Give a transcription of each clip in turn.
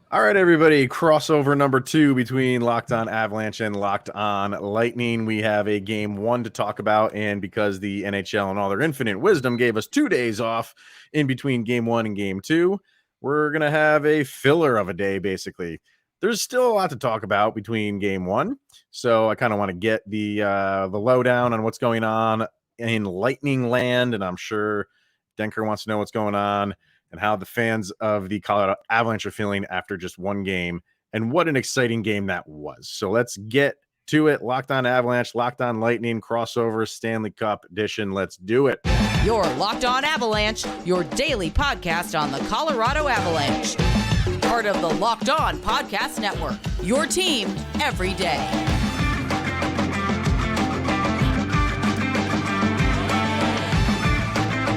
All right, everybody. Crossover number 2 between Locked On Avalanche and Locked On Lightning. We have a game 1 to talk about, and because the NHL and all their infinite wisdom gave us 2 days off in between game 1 and game 2, we're going to have a filler of a day, basically. There's still a lot to talk about between game 1, so I kind of want to get the lowdown on what's going on in Lightning Land, and I'm sure Denker wants to know what's going on and how the fans of the Colorado Avalanche are feeling after just one game. And what an exciting game that was. So let's get to it. Locked On Avalanche, Locked On Lightning, crossover, Stanley Cup edition. Let's do it. You're Locked On Avalanche, your daily podcast on the Colorado Avalanche. Part of the Locked On Podcast Network, your team every day.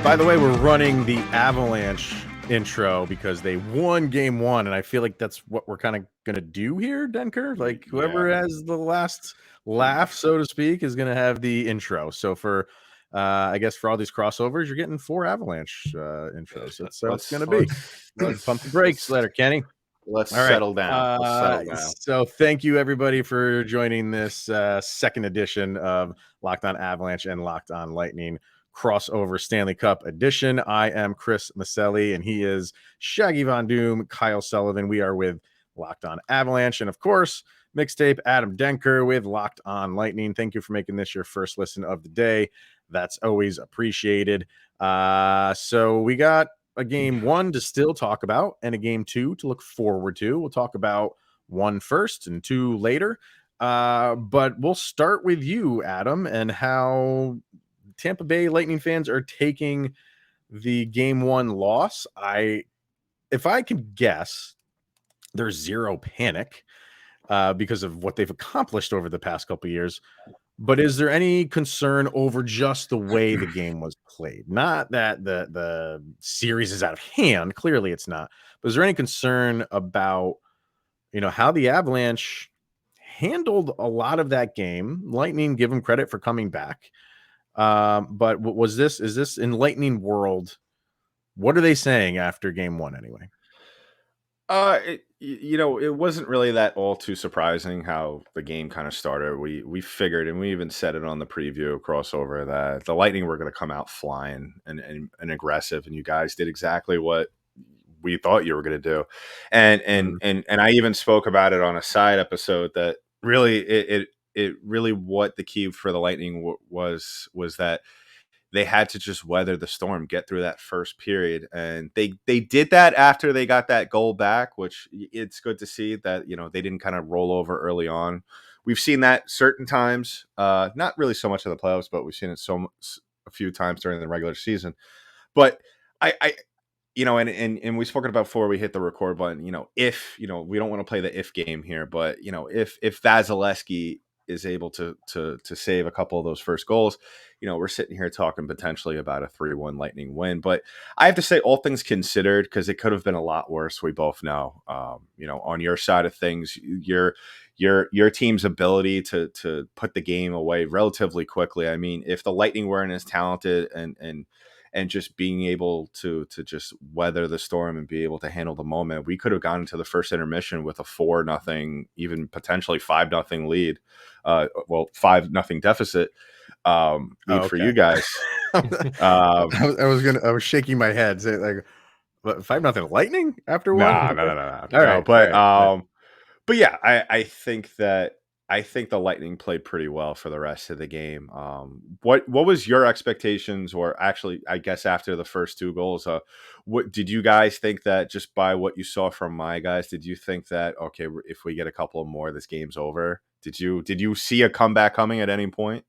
By the way, we're running the Avalanche intro because they won game 1, and I feel like that's what we're kind of going to do here, Denker. Like whoever has the last laugh, so to speak, is going to have the intro. So for I guess for all these crossovers, you're getting 4 Avalanche intros. That's how it's going to be. Let's pump the brakes later, Kenny. Let's settle down. So thank you, everybody, for joining this second edition of Locked On Avalanche and Locked On Lightning crossover Stanley Cup edition. I am Chris Maselli, and he is Shaggy Von Doom, Kyle Sullivan. We are with Locked On Avalanche, and of course, mixtape Adam Denker with Locked On Lightning. Thank you for making this your first listen of the day. That's always appreciated. So we got a game 1 to still talk about and a game 2 to look forward to. We'll talk about 1 first and 2 later. But we'll start with you, Adam, and how Tampa Bay Lightning fans are taking the game 1 loss. If I can guess, there's zero panic because of what they've accomplished over the past couple of years. But is there any concern over just the way the game was played? Not that the series is out of hand. Clearly it's not. But is there any concern about, how the Avalanche handled a lot of that game? Lightning, give them credit for coming back. But is this in Lightning world? What are they saying after game 1 anyway? It wasn't really that all too surprising how the game kind of started. We figured, and we even said it on the preview crossover, that the Lightning were going to come out flying and aggressive, and you guys did exactly what we thought you were going to do. And I even spoke about it on a side episode that really it really what the key for the Lightning was that they had to just weather the storm, get through that first period. And they did that after they got that goal back, which it's good to see that, they didn't kind of roll over early on. We've seen that certain times, not really so much in the playoffs, but we've seen it a few times during the regular season. But and we've spoken about before we hit the record button, if, we don't want to play the if game here, but, if Vasilevsky is able to save a couple of those first goals, we're sitting here talking potentially about a 3-1 Lightning win. But I have to say, all things considered, because it could have been a lot worse, we both know, on your side of things, your team's ability to put the game away relatively quickly. I mean, if the Lightning weren't as talented and just being able to just weather the storm and be able to handle the moment, we could have gone into the first intermission with a 4-0, even potentially 5-0 lead. 5-0 deficit lead for you guys. I was shaking my head, saying like 5-0 Lightning after one. No. All right, but yeah, I think the Lightning played pretty well for the rest of the game. What was your expectations, or actually, I guess after the first 2 goals, what did you guys think that, just by what you saw from my guys, did you think that, okay, if we get a couple more, this game's over? Did you see a comeback coming at any point?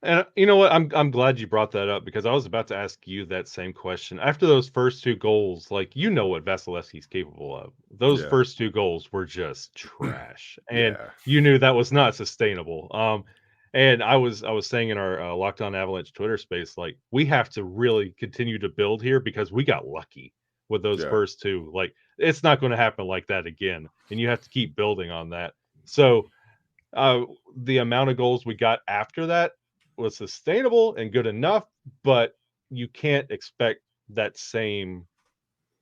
And you know what? I'm glad you brought that up, because I was about to ask you that same question. After those first 2 goals, like, what Vasilevsky's capable of. Those first 2 goals were just trash, and you knew that was not sustainable. And I was saying in our Locked On Avalanche Twitter space, like, we have to really continue to build here, because we got lucky with those first 2. Like, it's not going to happen like that again, and you have to keep building on that. So the amount of goals we got after that was sustainable and good enough, but you can't expect that same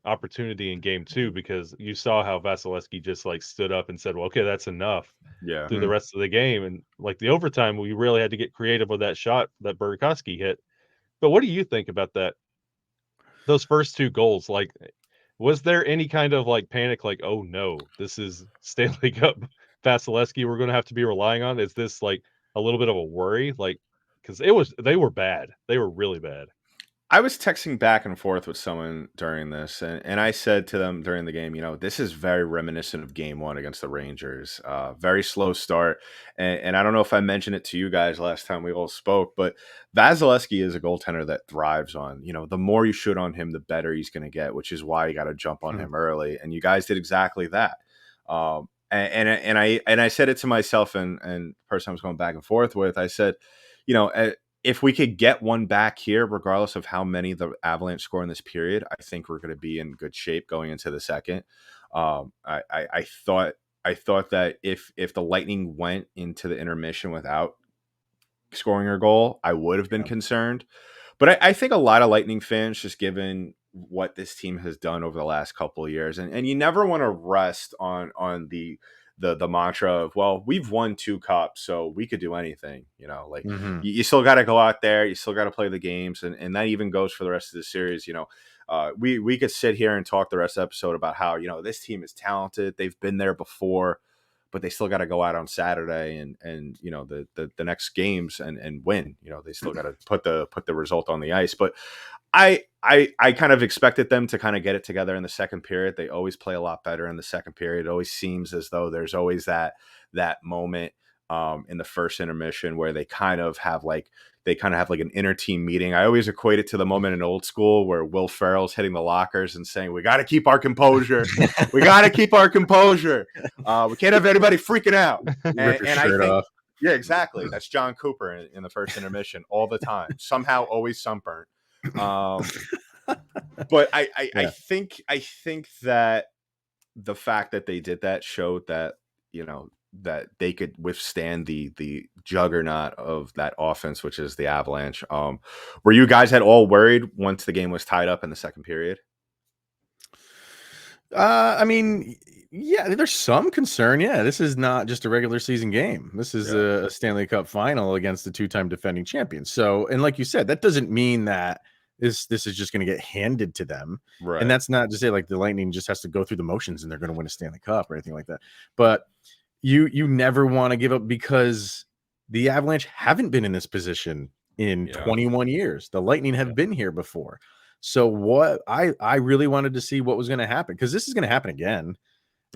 opportunity in game 2, because you saw how Vasilevsky just like stood up and said, well, okay, that's enough Yeah. through the rest of the game. And like the overtime, we really had to get creative with that shot that Burakovsky hit. But what do you think about that? Those first 2 goals, like, was there any kind of like panic, like, oh no, this is Stanley Cup Vasilevsky we're going to have to be relying on? Is this like a little bit of a worry? Like, because they were bad. They were really bad. I was texting back and forth with someone during this, and I said to them during the game, this is very reminiscent of game 1 against the Rangers. Very slow start. And I don't know if I mentioned it to you guys last time we all spoke, but Vasilevsky is a goaltender that thrives on, the more you shoot on him, the better he's going to get, which is why you got to jump on him early. And you guys did exactly that. And I said it to myself and the person I was going back and forth with, I said, if we could get one back here, regardless of how many the Avalanche score in this period, I think we're going to be in good shape going into the second. I thought that if the Lightning went into the intermission without scoring a goal, I would have been concerned. But I think a lot of Lightning fans, just given what this team has done over the last couple of years, and you never want to rest on the mantra of, well, we've won 2 cups, so we could do anything, you still got to go out there, you still got to play the games, and that even goes for the rest of the series. We could sit here and talk the rest of the episode about how, this team is talented, they've been there before, but they still got to go out on Saturday and the next games and win. They still got to put the result on the ice. But I kind of expected them to kind of get it together in the second period. They always play a lot better in the second period. It always seems as though there's always that moment in the first intermission where they kind of have like an inner team meeting. I always equate it to the moment in Old School where Will Ferrell's hitting the lockers and saying, we got to keep our composure. We got to keep our composure. We can't have anybody freking out. And I think, off. Yeah, exactly. That's John Cooper in the first intermission all the time. Somehow always sunburnt. But I think that the fact that they did that showed that, that they could withstand the juggernaut of that offense, which is the Avalanche. Were you guys at all worried once the game was tied up in the second period? I mean, yeah, there's some concern. Yeah, this is not just a regular season game. This is a Stanley Cup final against the 2-time defending champions. So, and like you said, that doesn't mean that this is just going to get handed to them. Right. And that's not to say like the Lightning just has to go through the motions and they're going to win a Stanley Cup or anything like that. But you never want to give up, because the Avalanche haven't been in this position in 21 years. The Lightning have been here before. So what I really wanted to see what was going to happen, because this is going to happen again.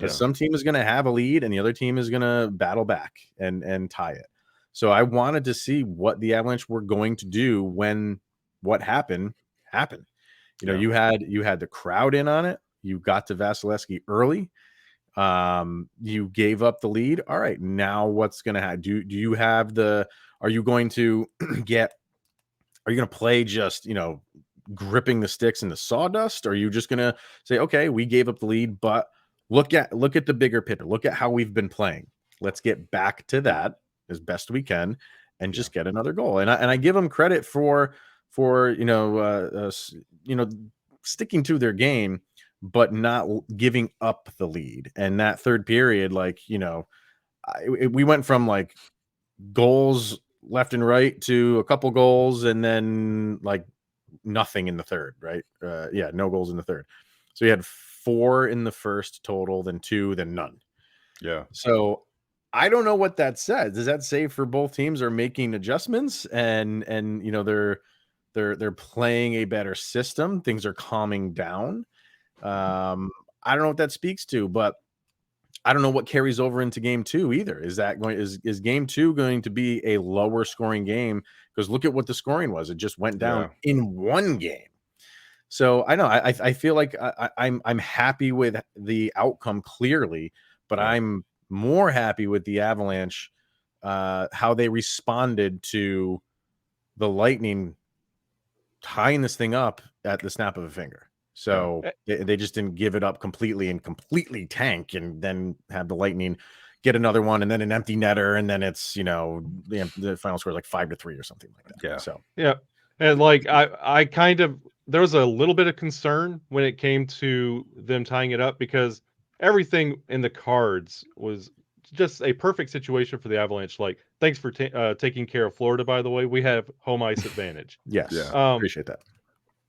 Some team is going to have a lead and the other team is going to battle back and tie it. So I wanted to see what the Avalanche were going to do when what happened. You had the crowd in on it. You got to Vasilevsky early. You gave up the lead. All right, now what's going to happen? Do you have are you going to play just, gripping the sticks in the sawdust? Or are you just going to say, okay, we gave up the lead, but look at the bigger picture. Look at how we've been playing. Let's get back to that as best we can and just get another goal. And I give them credit for sticking to their game, but not giving up the lead. And that third period, we went from like goals left and right to a couple goals and then like nothing in the third, right? No goals in the third. So you had 4 in the first total, then 2, then none. Yeah. So I don't know what that says. Does that say for both teams are making adjustments and they're playing a better system? Things are calming down. I don't know what that speaks to, but I don't know what carries over into game 2 either. Is game 2 going to be a lower scoring game? Because look at what the scoring was. It just went down in one game. So I know I feel like I'm happy with the outcome clearly, but I'm more happy with the Avalanche, how they responded to the Lightning tying this thing up at the snap of a finger. So they just didn't give it up completely and completely tank and then have the Lightning get another one and then an empty netter. And then it's, the final score is like 5-3 or something like that. Yeah. So, yeah. And like, I kind of there was a little bit of concern when it came to them tying it up because everything in the cards was just a perfect situation for the Avalanche. Like, thanks for taking care of Florida, by the way. We have home ice advantage. Yes, Yeah. appreciate that.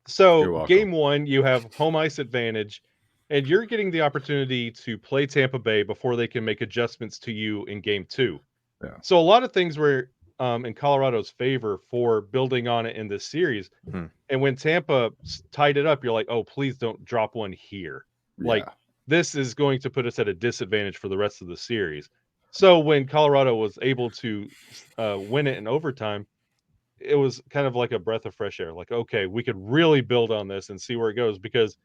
So You're welcome. game one, you have home ice advantage, and you're getting the opportunity to play Tampa Bay before they can make adjustments to you in game two. Yeah. So a lot of things were in Colorado's favor for building on it in this series. Mm-hmm. And when Tampa tied it up, you're like, oh, please don't drop one here. Like, this is going to put us at a disadvantage for the rest of the series. So when Colorado was able to win it in overtime, it was kind of like a breath of fresh air. Like, okay, we could really build on this and see where it goes, because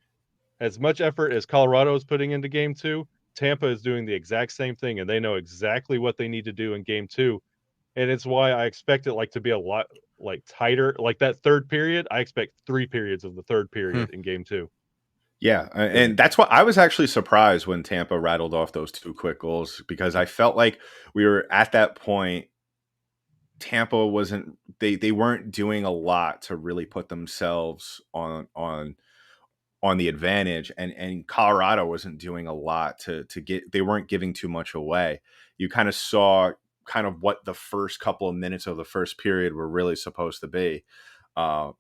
as much effort as Colorado is putting into game two, Tampa is doing the exact same thing, and they know exactly what they need to do in game two. And it's why I expect it to be a lot tighter. Like that third period, I expect 3 periods of the third period in game two. Yeah, and that's what I was actually surprised when Tampa rattled off those 2 quick goals, because I felt like we were at that point. Tampa wasn't they weren't doing a lot to really put themselves on the advantage, and Colorado wasn't doing a lot to get, they weren't giving too much away. You kind of saw kind of what the first couple of minutes of the first period were really supposed to be. And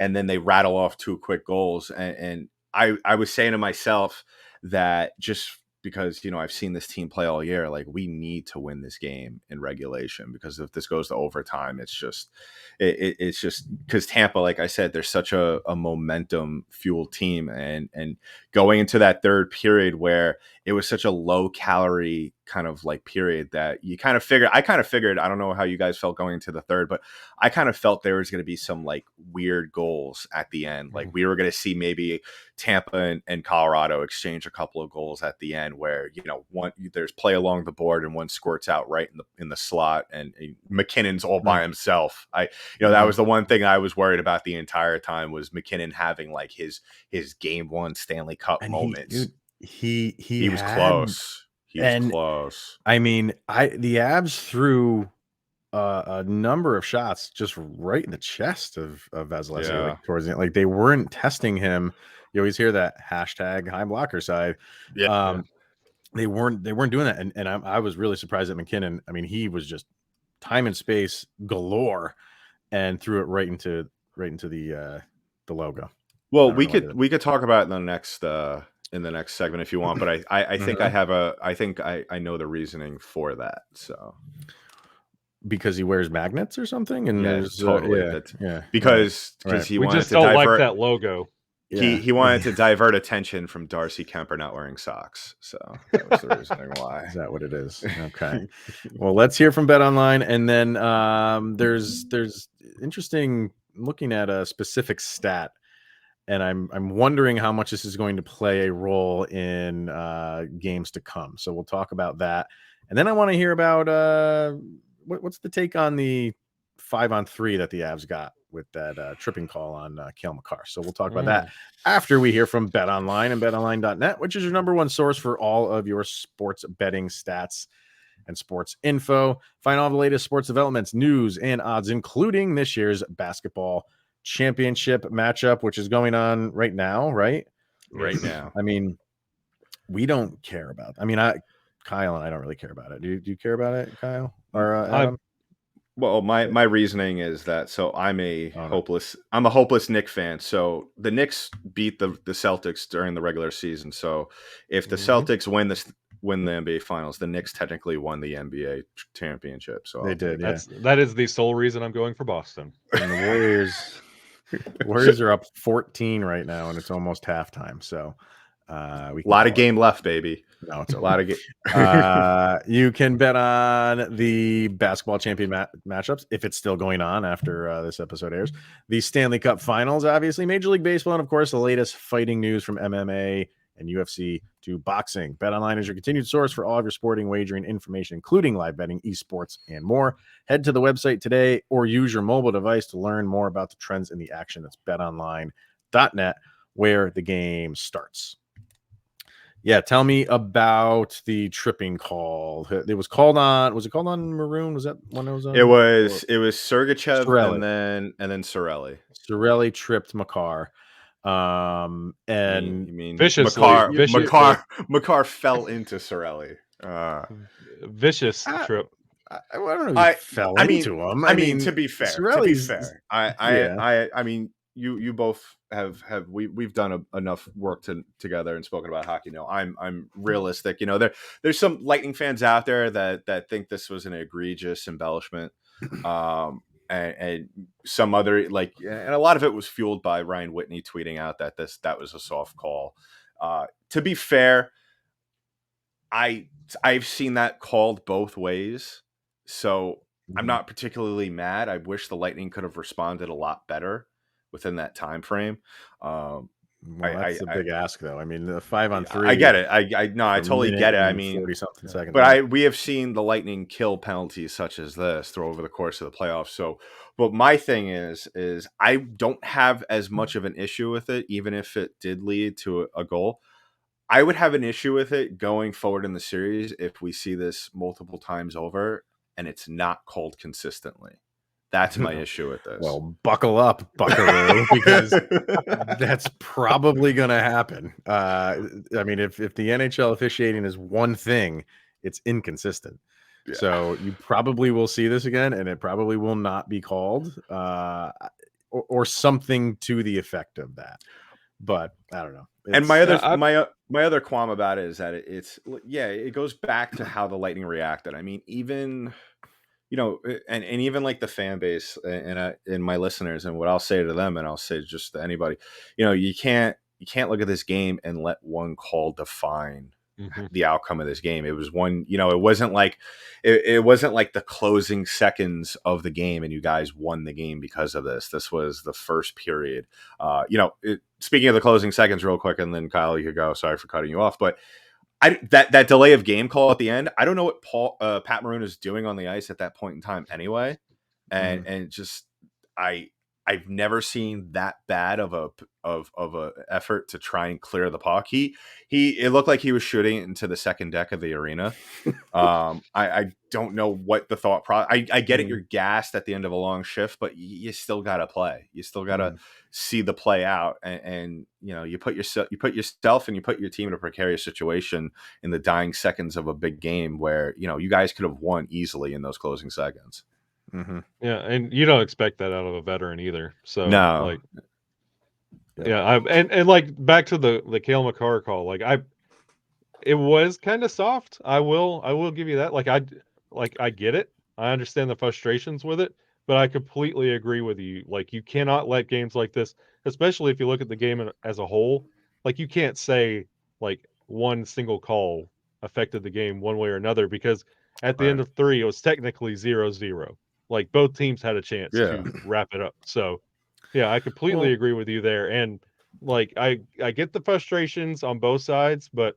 then they rattle off 2 quick goals. And I was saying to myself that just because, I've seen this team play all year, like, we need to win this game in regulation, because if this goes to overtime, it's just because Tampa, like I said, they're such a momentum fueled team, and going into that third period where it was such a low calorie kind of like period that I kind of figured, I don't know how you guys felt going into the third, but I kind of felt there was going to be some like weird goals at the end. Like, we were going to see maybe Tampa and Colorado exchange a couple of goals at the end where, one, there's play along the board and one squirts out right in the slot, and McKinnon's all by himself. That was the one thing I was worried about the entire time, was McKinnon having like his game one Stanley Cup moments. He was close. He was close. I mean, the Avs threw a number of shots just right in the chest of Vasilevsky towards the end. Like, they weren't testing him. You always hear that hashtag high blocker side. They weren't doing that, and I was really surprised at McKinnon. I mean, he was just time and space galore, and threw it right into the logo. Well, we could talk about it in the next segment if you want, but I think I know the reasoning for that. So, because he wears magnets or something, and totally, because he we wanted just to don't divert like that logo. He wanted to divert attention from Darcy Kemper not wearing socks. So that was the reasoning why. Is that what it is? Okay. Well, let's hear from Bet Online, and then there's interesting looking at a specific stat, and I'm wondering how much this is going to play a role in games to come. So we'll talk about that, and then I want to hear about what's the take on the 5-on-3 that the Avs got with that tripping call on Cale Makar. So we'll talk about that after we hear from Bet Online and betonline.net, which is your number one source for all of your sports betting stats and sports info. Find all the latest sports developments, news, and odds, including this year's basketball championship matchup, which is going on right now, right? Right now. I mean, we don't care about. I mean, Kyle and I don't really care about it. Do you care about it, Kyle or Adam? Well, my reasoning is that, so I'm a hopeless Knicks fan. So the Knicks beat the Celtics during the regular season. So if the Celtics win the NBA Finals, the Knicks technically won the NBA championship. So they did. That is the sole reason I'm going for Boston. And the Warriors are up 14 right now, and it's almost halftime. So a lot of game left, baby. No, it's a lot of game. You can bet on the basketball champion matchups if it's still going on after this episode airs. The Stanley Cup Finals, obviously, Major League Baseball, and of course, the latest fighting news from MMA and UFC to boxing. Bet Online is your continued source for all of your sporting wagering information, including live betting, esports, and more. Head to the website today or use your mobile device to learn more about the trends in the action. That's betonline.net, where the game starts. Yeah, tell me about the tripping call. It was called on. Was it called on Maroon? Was that when it was on? It was Sergachev Cirelli. and then Cirelli. Cirelli tripped Makar. And you mean viciously, Makar fell into Cirelli. Vicious trip. I don't know if he fell into him. I mean, to be fair, yeah. I mean, you both have we've done enough work together and spoken about hockey. No, I'm realistic. You know, there's some Lightning fans out there that think this was an egregious embellishment. And some other and a lot of it was fueled by Ryan Whitney tweeting out that that was a soft call. To be fair, I've seen that called both ways, so I'm not particularly mad. I wish the Lightning could have responded a lot better within that time frame. Well, that's a big ask, though. I mean, the 5-on-3. I get it. I totally get it. I mean, 40-something seconds. But we have seen the Lightning kill penalties such as this through over the course of the playoffs. So, but my thing is I don't have as much of an issue with it, even if it did lead to a goal. I would have an issue with it going forward in the series if we see this multiple times over and it's not called consistently. That's my issue with this. Well, buckle up, buckaroo, because that's probably going to happen. I mean, if the NHL officiating is one thing, it's inconsistent. Yeah. So you probably will see this again, and it probably will not be called, or something to the effect of that. But I don't know. And my other qualm about it is that it goes back to how the Lightning reacted. I mean, even. You know, and even like the fan base and my listeners, and what I'll say to them, and I'll say just to anybody, you know, you can't look at this game and let one call define the outcome of this game. It was one, you know, it wasn't like the closing seconds of the game and you guys won the game because of this. This was the first period. You know, speaking of the closing seconds, real quick, and then Kyle, you could go. Sorry for cutting you off, but. That delay of game call at the end, I don't know what Pat Maroon is doing on the ice at that point in time anyway, and just I've never seen that bad of a effort to try and clear the puck. It looked like he was shooting it into the second deck of the arena. I don't know what the thought process. I get it. You're gassed at the end of a long shift, but you still got to play. You still got to see the play out, and you know you put yourself and you put your team in a precarious situation in the dying seconds of a big game where you know you guys could have won easily in those closing seconds. Yeah, and you don't expect that out of a veteran either. So no, and like back to the Cale Makar call, it was kind of soft. I will give you that. I get it. I understand the frustrations with it, but I completely agree with you. Like you cannot let games like this, especially if you look at the game as a whole. Like you can't say like one single call affected the game one way or another because at the end of 3, it was technically 0-0. Like both teams had a chance to wrap it up. So, yeah, I completely agree with you there. And like I get the frustrations on both sides, but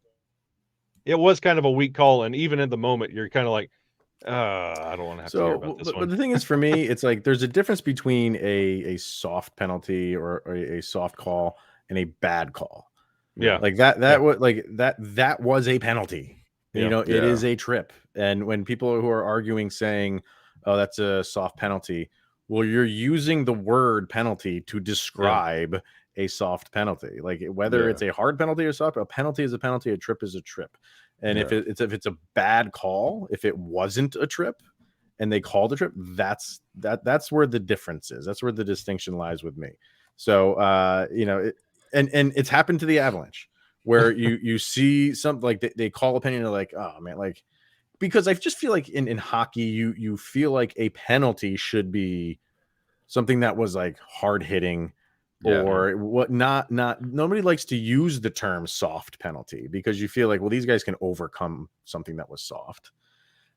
it was kind of a weak call. And even in the moment, you're kind of like, I don't want to have to hear about this one. But the thing is, for me, it's like there's a difference between a soft penalty or a soft call and a bad call. Yeah, like that was a penalty. Yeah. You know, it is a trip. And when people who are arguing saying, "Oh, that's a soft penalty," well, you're using the word penalty to describe a soft penalty. Like whether it's a hard penalty or soft, a penalty is a penalty, a trip is a trip. And if it's a bad call, if it wasn't a trip and they called a trip, that's where the difference is. That's where the distinction lies with me. So you know, and it's happened to the Avalanche where you see something like they call a penalty and they're like, oh man, like because I just feel like in hockey, you feel like a penalty should be something that was like hard hitting. Or what nobody likes to use the term soft penalty because you feel like, well, these guys can overcome something that was soft.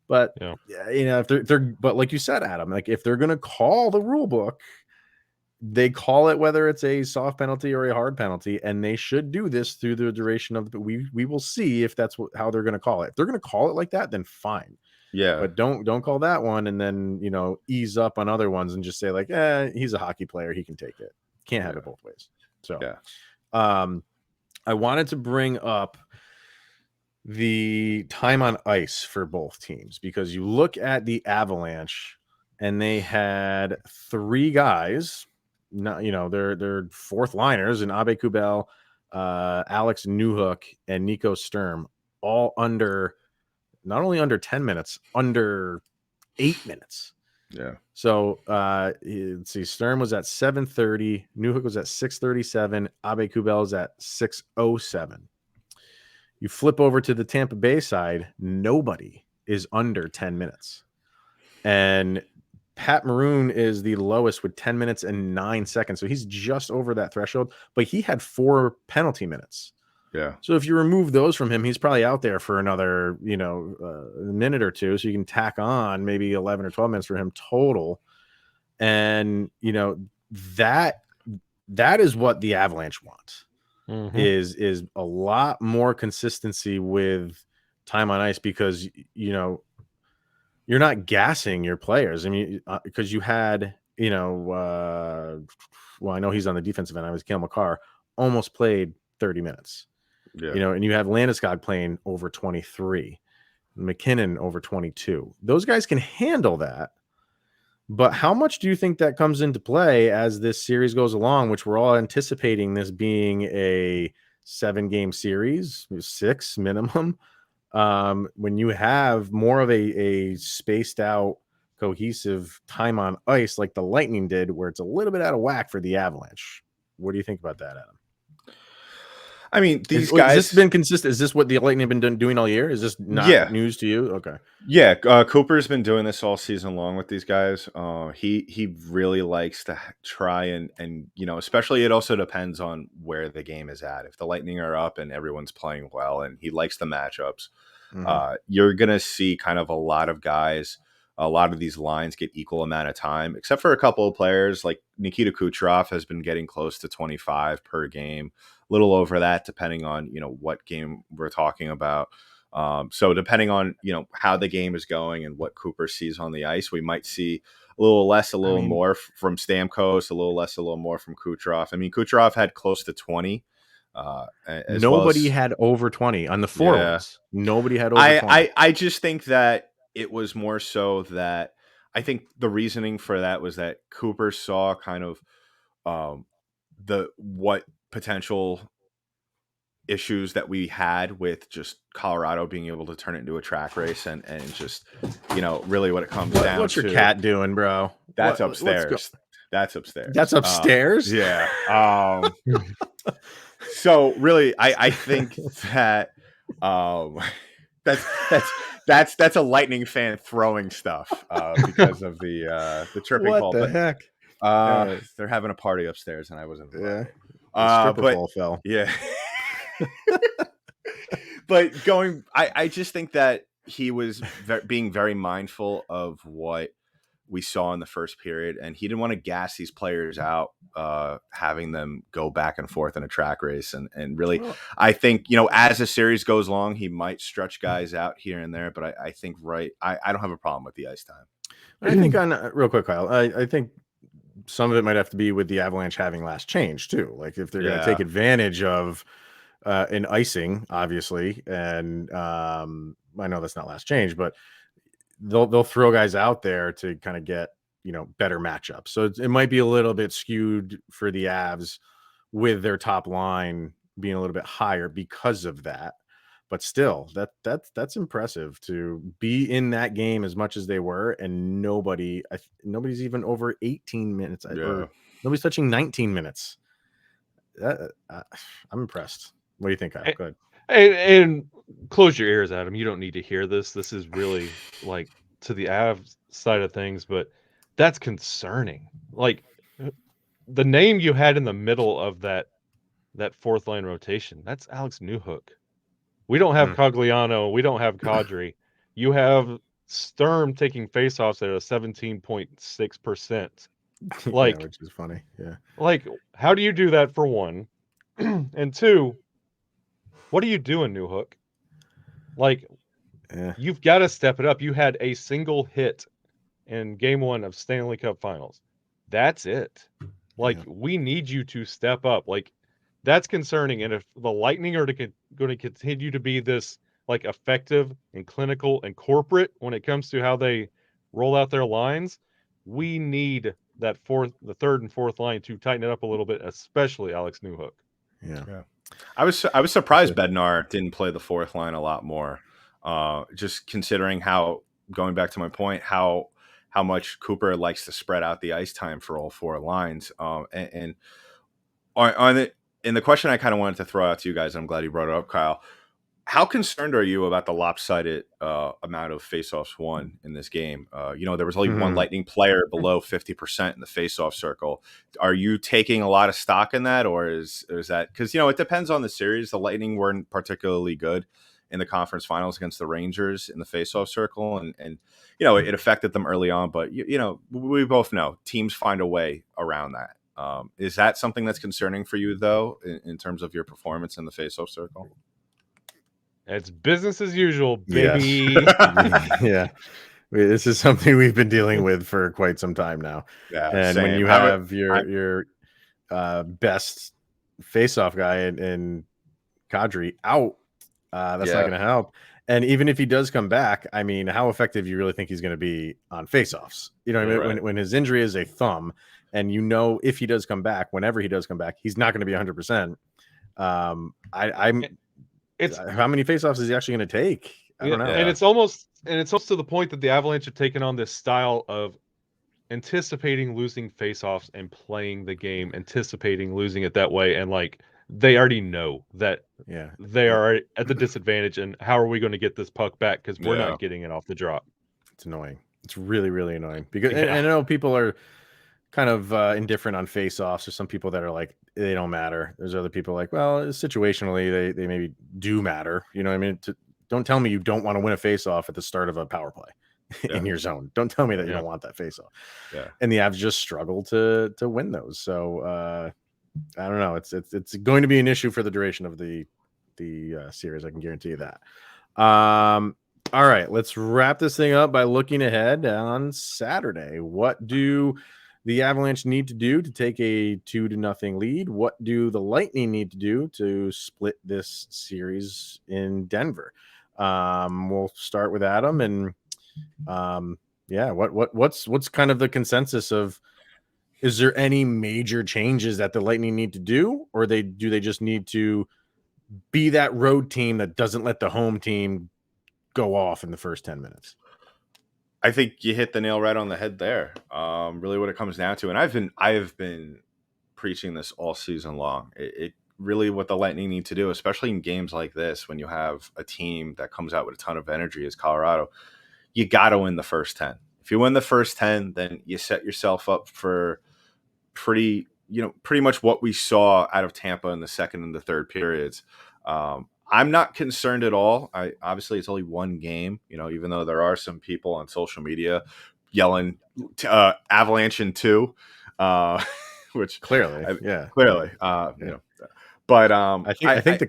But you know, if they're but like you said, Adam, like if they're gonna call the rule book, they call it whether it's a soft penalty or a hard penalty, and they should do this through the duration of the we will see if that's how they're gonna call it. If they're gonna call it like that, then fine. Yeah. But don't call that one and then, you know, ease up on other ones and just say like, he's a hockey player, he can take it. Can't have it both ways. So, I wanted to bring up the time on ice for both teams because you look at the Avalanche and they had 3 guys not, their fourth liners and Abe Kubel, Alex Newhook, and Nico Sturm, all not only under 10 minutes, under 8 minutes. Yeah. So let's see, Sturm was at 7:30, Newhook was at 6:37, Abe Kubel is at 6:07. You flip over to the Tampa Bay side, nobody is under 10 minutes. And Pat Maroon is the lowest with 10 minutes and 9 seconds. So he's just over that threshold, but he had 4 penalty minutes. Yeah. So if you remove those from him, he's probably out there for another, minute or two. So you can tack on maybe 11 or 12 minutes for him total. And, that is what the Avalanche want. Mm-hmm. Is a lot more consistency with time on ice, because you're not gassing your players. I mean, because you had well, I know he's on the defensive end. I was Cale Makar, almost played 30 minutes. Yeah. And you have Landeskog playing over 23, McKinnon over 22. Those guys can handle that. But how much do you think that comes into play as this series goes along, which we're all anticipating this being a 7-game series, 6 minimum, when you have more of a spaced out, cohesive time on ice like the Lightning did, where it's a little bit out of whack for the Avalanche? What do you think about that, Adam? I mean, these Has guys. this been consistent? Is this what the Lightning have been doing all year? Is this not news to you? Okay. Yeah, Cooper's been doing this all season long with these guys. He really likes to try and especially, it also depends on where the game is at. If the Lightning are up and everyone's playing well, and he likes the matchups, you're gonna see kind of a lot of guys. A lot of these lines get equal amount of time, except for a couple of players like Nikita Kucherov has been getting close to 25 per game, a little over that, depending on, what game we're talking about. So depending on, how the game is going and what Cooper sees on the ice, we might see a little less, more from Stamkos, a little less, a little more from Kucherov. I mean, Kucherov had close to 20. Nobody had over 20 on the forwards. Yeah. Nobody had over 20. I just think that it was more so that I think the reasoning for that was that Cooper saw kind of what potential issues that we had with just Colorado being able to turn it into a track race, and just really what it comes down to. What's your cat doing, bro? That's upstairs. That's upstairs. That's upstairs. Yeah. So really, I think that that's a Lightning fan throwing stuff because of the tripping ball. What the heck? They're having a party upstairs, and I wasn't. Yeah. Stripper ball fell. Yeah. But I just think that he was being very mindful of what we saw in the first period, and he didn't want to gas these players out, having them go back and forth in a track race. And really, I think, as the series goes along, he might stretch guys out here and there, but I think I don't have a problem with the ice time. I think real quick, Kyle, I think some of it might have to be with the Avalanche having last change too. Like if they're going to take advantage of an icing, obviously, and I know that's not last change, but they'll throw guys out there to kind of get better matchups. So it might be a little bit skewed for the Avs with their top line being a little bit higher because of that. But still, that's impressive to be in that game as much as they were, and nobody's even over 18 minutes. Nobody's touching 19 minutes. I'm impressed. What do you think, Kyle? Go ahead. And close your ears, Adam. You don't need to hear this. This is really like to the Avs side of things, but that's concerning. Like the name you had in the middle of that fourth line rotation, that's Alex Newhook. We don't have Cogliano. We don't have Kadri. You have Sturm taking faceoffs at a 17.6%. Like, which is funny. Yeah. Like, how do you do that, for one? And two, what are you doing, Newhook? Like, you've got to step it up. You had a single hit in Game 1 of Stanley Cup Finals. That's it. Like, we need you to step up. Like, that's concerning. And if the Lightning are going to continue to be this like effective and clinical and corporate when it comes to how they roll out their lines, we need the third and fourth line to tighten it up a little bit, especially Alex Newhook. Yeah. I was surprised Bednar didn't play the fourth line a lot more. Just considering how, going back to my point, how much Cooper likes to spread out the ice time for all four lines. And the question I kind of wanted to throw out to you guys, I'm glad you brought it up, Kyle. How concerned are you about the lopsided amount of faceoffs won in this game? There was only one Lightning player below 50% in the faceoff circle. Are you taking a lot of stock in that, or is that because it depends on the series? The Lightning weren't particularly good in the conference finals against the Rangers in the faceoff circle, and it affected them early on. But we both know teams find a way around that. Is that something that's concerning for you though, in terms of your performance in the faceoff circle? It's business as usual, baby. Yes. Yeah. This is something we've been dealing with for quite some time now. Yeah, and same. when you have your best face-off guy in Kadri out, that's not going to help. And even if he does come back, I mean, how effective do you really think he's going to be on face-offs? What I mean? Right. When his injury is a thumb, and if he does come back, whenever he does come back, he's not going to be 100%. How many faceoffs is he actually going to take? I don't know. And it's almost to the point that the Avalanche have taken on this style of anticipating losing faceoffs and playing the game, anticipating losing it that way, and they already know that they are at the disadvantage. And how are we going to get this puck back? Because we're not getting it off the drop. It's annoying. It's really, really annoying because and I know people are kind of indifferent on face-offs. There's some people that are like, they don't matter. There's other people like, well, situationally, they maybe do matter. You know what I mean? Don't tell me you don't want to win a face-off at the start of a power play in your zone. Don't tell me that you don't want that face-off. Yeah. And the Avs just struggle to win those. So I don't know. It's going to be an issue for the duration of the series. I can guarantee you that. All right, let's wrap this thing up by looking ahead on Saturday. What do the Avalanche need to do to take a 2-0 lead? What do the Lightning need to do to split this series in Denver? We'll start with Adam, and what's kind of the consensus of? Is there any major changes that the Lightning need to do, or do they just need to be that road team that doesn't let the home team go off in the first 10 minutes? I think you hit the nail right on the head there. Really what it comes down to, and I have been preaching this all season long. It really what the Lightning need to do, especially in games like this, when you have a team that comes out with a ton of energy as Colorado, you got to win the first 10. If you win the first 10, then you set yourself up for pretty much what we saw out of Tampa in the second and the third periods. I'm not concerned at all. Obviously it's only one game, even though there are some people on social media yelling Avalanche in 2, which clearly. But I think the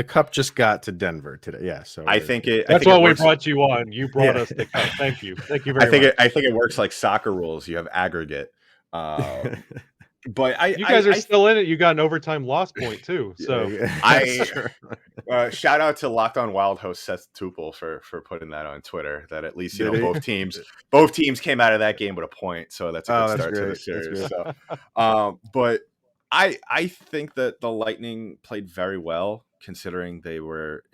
cup just got to Denver today. Yeah, so that's why we brought you on. You brought us the cup. Thank you very much. I think it works like soccer rules. You have aggregate. But you guys are still in it. You got an overtime loss point too. So shout out to Locked On Wild host Seth Tuple for putting that on Twitter. That at least both teams came out of that game with a point. So that's a good start to the series. So, but I think that the Lightning played very well considering they were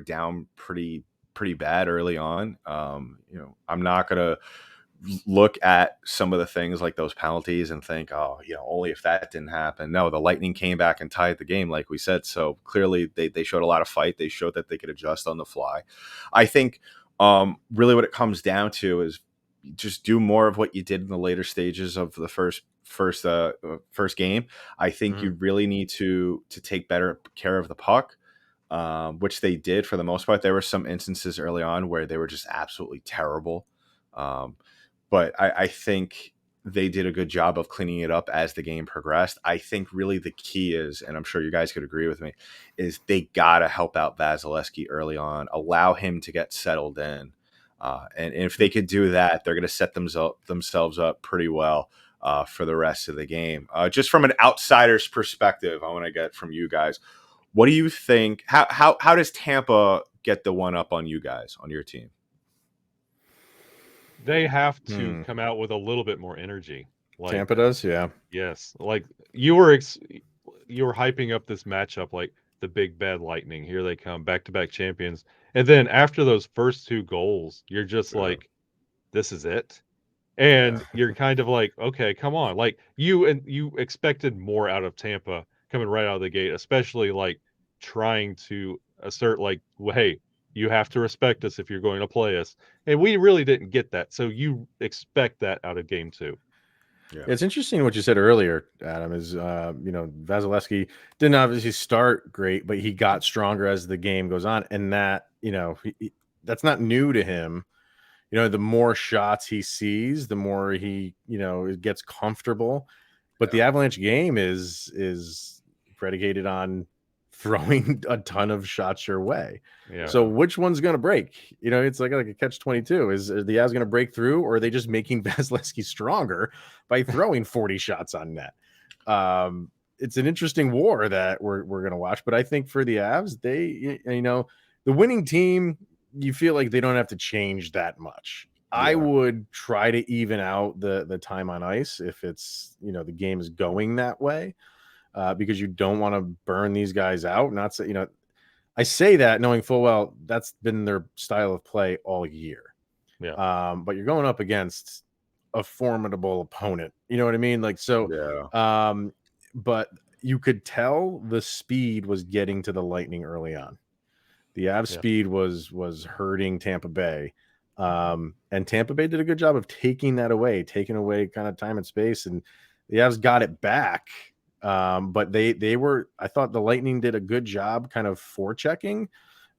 down pretty bad early on. I'm not gonna look at some of the things like those penalties and think, only if that didn't happen. No, the Lightning came back and tied the game, like we said. So clearly they showed a lot of fight. They showed that they could adjust on the fly. I think really what it comes down to is just do more of what you did in the later stages of the first game. I think you really need to take better care of the puck, which they did for the most part. There were some instances early on where they were just absolutely terrible. But I think they did a good job of cleaning it up as the game progressed. I think really the key is, and I'm sure you guys could agree with me, is they got to help out Vasilevsky early on, allow him to get settled in. And if they could do that, they're going to set themselves up pretty well for the rest of the game. Just from an outsider's perspective, I want to get from you guys. What do you think? How does Tampa get the one up on you guys, on your team? They have to Hmm. come out with a little bit more energy. Like, Tampa does, yeah. yes, like you were hyping up this matchup like the big bad Lightning. Here they come, back-to-back champions. And then after those first two goals, you're just Yeah. like, this is it. Yeah. And you're kind of like, okay, come on. Like you expected more out of Tampa coming right out of the gate, especially like trying to assert like, well, hey, you have to respect us if you're going to play us. And we really didn't get that. So you expect that out of game 2. Yeah. It's interesting what you said earlier, Adam, is Vasilevsky didn't obviously start great, but he got stronger as the game goes on. And that, that's not new to him. The more shots he sees, the more he, gets comfortable. But the Avalanche game is predicated on throwing a ton of shots your way. Yeah. So which one's going to break? It's like a catch-22. Is the Avs going to break through, or are they just making Vasilevsky stronger by throwing 40 shots on net? It's an interesting war that we're going to watch. But I think for the Avs, the winning team, you feel like they don't have to change that much. I would try to even out the time on ice if it's, the game is going that way, because you don't want to burn these guys out. Not so, I say that knowing full well that's been their style of play all year. Yeah. But you're going up against a formidable opponent. You know what I mean? Like, so, but you could tell the speed was getting to the Lightning early on. The Avs speed was hurting Tampa Bay. And Tampa Bay did a good job of taking away kind of time and space, and the Avs got it back. But I thought the Lightning did a good job kind of forechecking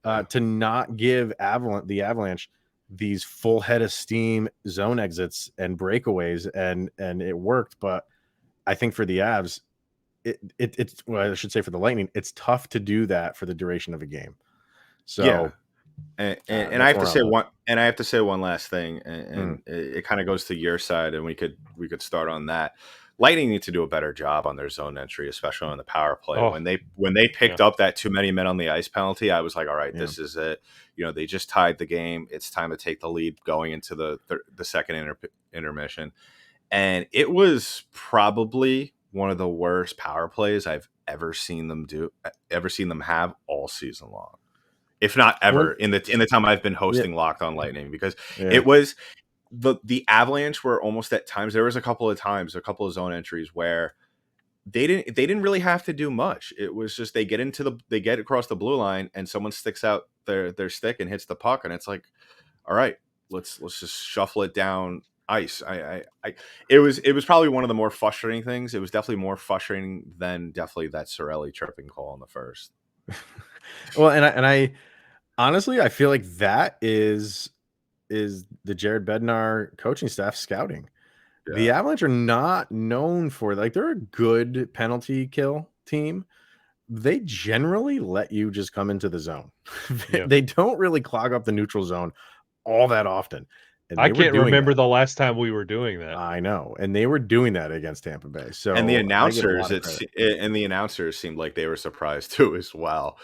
to not give the Avalanche these full head of steam zone exits and breakaways, and it worked. But I think for the Avs, it's well, I should say for the Lightning, it's tough to do that for the duration of a game. So and I have to say one last thing, and it kind of goes to your side, and we could start on that. Lightning need to do a better job on their zone entry, especially on the power play. When they picked up that too many men on the ice penalty, I was like, all right, this is it. They just tied the game. It's time to take the lead going into the second intermission. And it was probably one of the worst power plays I've ever seen them have all season long, if not ever, in the time I've been hosting Locked on Lightning, because it was the Avalanche were almost at times. There was a couple of zone entries where they didn't really have to do much. It was just they get across the blue line and someone sticks out their stick and hits the puck, and it's like, all right, let's just shuffle it down ice. It was probably one of the more frustrating things. It was definitely more frustrating than that Cirelli tripping call in the first. Well, and I honestly, I feel like that is the Jared Bednar coaching staff scouting. Yeah. The Avalanche are not known for, like, they're a good penalty kill team. They generally let you just come into the zone. They don't really clog up the neutral zone all that often. And I can't remember the last time we were doing that. I know, and they were doing that against Tampa Bay. So, and the announcers seemed like they were surprised too as well.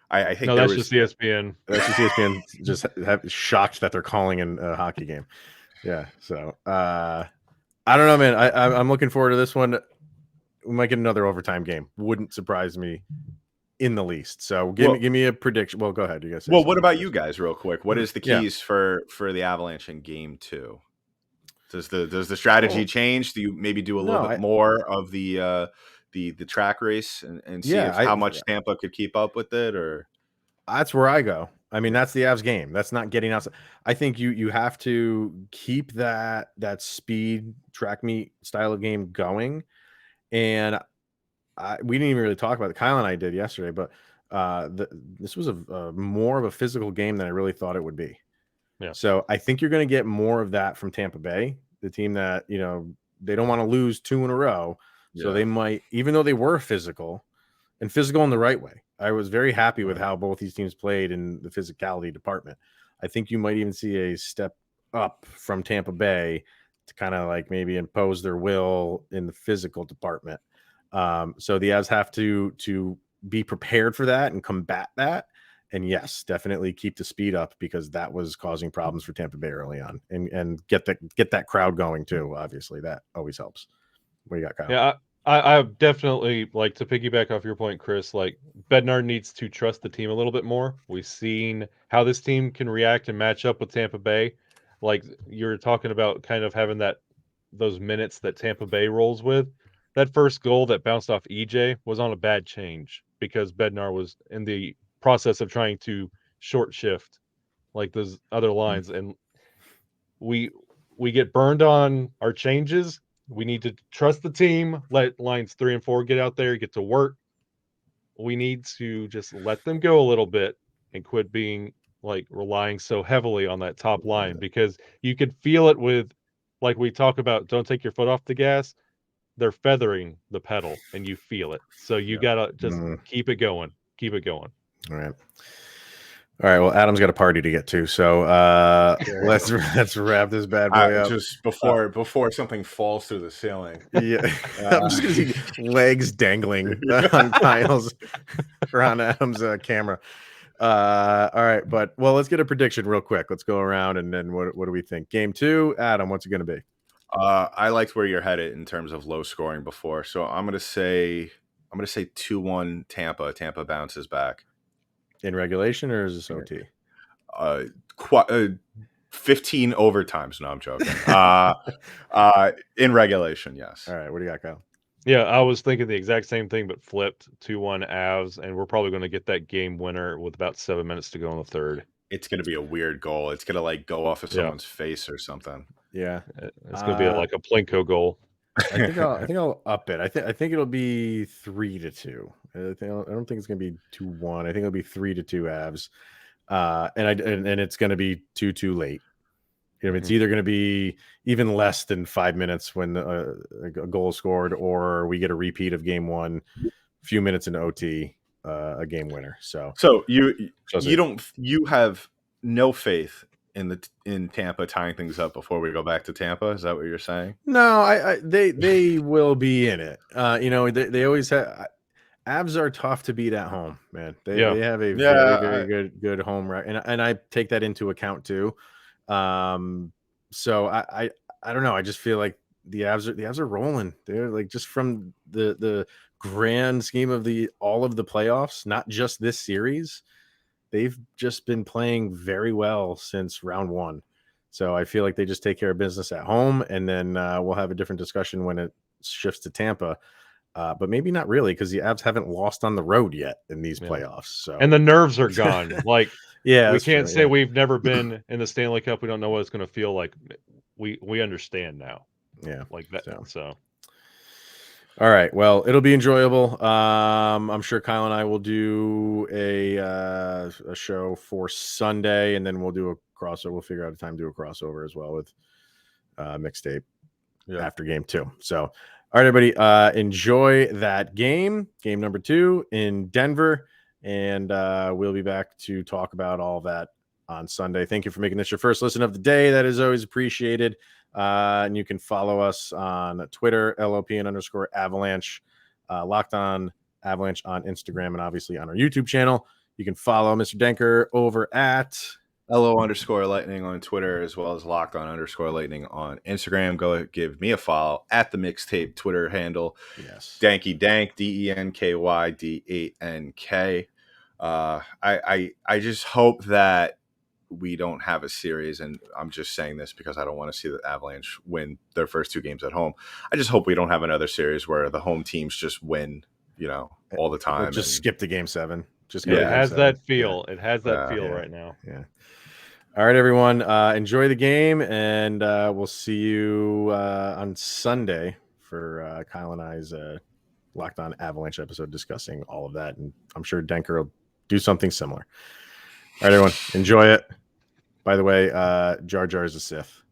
I think that's just ESPN. That's just ESPN just shocked that they're calling in a hockey game. Yeah, so I don't know, man. I'm looking forward to this one. We might get another overtime game. Wouldn't surprise me in the least. So give me a prediction. Well, go ahead. You guys. Well, what about you guys, real quick? What is the keys for the Avalanche in game 2? Does the strategy change? Do you maybe do a little bit more of the track race and see how much Tampa could keep up with it? Or that's where I go. I mean, that's the Avs game. That's not getting outside. I think you have to keep that speed track meet style of game going. And we didn't even really talk about it. Kyle and I did yesterday, but this was a more of a physical game than I really thought it would be. Yeah. So I think you're going to get more of that from Tampa Bay, the team that, they don't want to lose 2 in a row. So they might, even though they were physical in the right way. I was very happy with how both these teams played in the physicality department. I think you might even see a step up from Tampa Bay to kind of like maybe impose their will in the physical department. So the Avs have to be prepared for that and combat that. And yes, definitely keep the speed up, because that was causing problems for Tampa Bay early on, and get that crowd going too. Obviously, that always helps. What do you got, Kyle? Yeah, I definitely like to piggyback off your point, Chris. Like Bednar needs to trust the team a little bit more. We've seen how this team can react and match up with Tampa Bay. Like you're talking about, kind of having those minutes that Tampa Bay rolls with. That first goal that bounced off EJ was on a bad change because Bednar was in the process of trying to short shift like those other lines, and we get burned on our changes. We need to trust the team, let lines 3 and 4 get out there, get to work. We need to just let them go a little bit and quit being like relying so heavily on that top line, because you could feel it with, like we talk about, don't take your foot off the gas. They're feathering the pedal and you feel it. So you gotta just keep it going. Keep it going. All right. All right. Well, Adam's got a party to get to, so let's wrap this bad boy up. Just before something falls through the ceiling. Yeah, I'm just gonna see legs dangling on Kyle's or on Adam's camera. All right, but let's get a prediction real quick. Let's go around, and then what do we think? Game 2, Adam, what's it gonna be? I liked where you're headed in terms of low scoring before, so I'm gonna say 2-1 Tampa. Tampa bounces back. In regulation, or is this OT? 15 overtimes. No, I'm joking. In regulation, yes. All right, what do you got, Kyle? Yeah, I was thinking the exact same thing, but flipped 2-1 Avs, and we're probably going to get that game winner with about 7 minutes to go in the third. It's going to be a weird goal. It's going to like go off of someone's face or something. Yeah, it's going to be like a Plinko goal. I think I'll up it. I think it'll be 3-2. I don't think it's going to be 2-1. I think it'll be 3-2 Avs, and it's going to be 2-2 late. It's either going to be even less than 5 minutes when a goal is scored, or we get a repeat of game 1, a few minutes into OT, a game winner. So you have no faith in Tampa tying things up before we go back to Tampa. Is that what you're saying? No, they will be in it. They always have. Avs are tough to beat at home, man. They have a very good home record, and I take that into account too. So I don't know. I just feel like the Avs are rolling. They're like, just from the grand scheme of all of the playoffs, not just this series. They've just been playing very well since round 1. So I feel like they just take care of business at home, and then we'll have a different discussion when it shifts to Tampa. But maybe not really, because the Avs haven't lost on the road yet in these playoffs. So, and the nerves are gone. Like, we can't say we've never been in the Stanley Cup. We don't know what it's going to feel like. We understand now. Yeah, like that. So. All right. Well, it'll be enjoyable. I'm sure Kyle and I will do a show for Sunday, and then we'll do a crossover. We'll figure out a time to do a crossover as well with mixtape after game 2. So, all right, everybody, enjoy that game number 2 in Denver, and we'll be back to talk about all that on Sunday. Thank you for making this your first listen of the day. That is always appreciated. And you can follow us on Twitter, LOPN_Avalanche, Locked On Avalanche on Instagram, and obviously on our YouTube channel. You can follow Mr. Denker over at LO_Lightning on Twitter, as well as Locked On_Lightning on Instagram. Go give me a follow at the Mixtape Twitter handle. Yes. Danky Dank, DENKYDANK. I just hope that we don't have a series, and I'm just saying this because I don't want to see the Avalanche win their first 2 games at home. I just hope we don't have another series where the home teams just win, all the time. Just skip the game 7. Just it has that feel. Yeah. It has that feel right now. Yeah. All right, everyone. Enjoy the game, and we'll see you on Sunday for Kyle and I's Locked On Avalanche episode discussing all of that, and I'm sure Denker will do something similar. All right, everyone, enjoy it. By the way, Jar Jar is a Sith.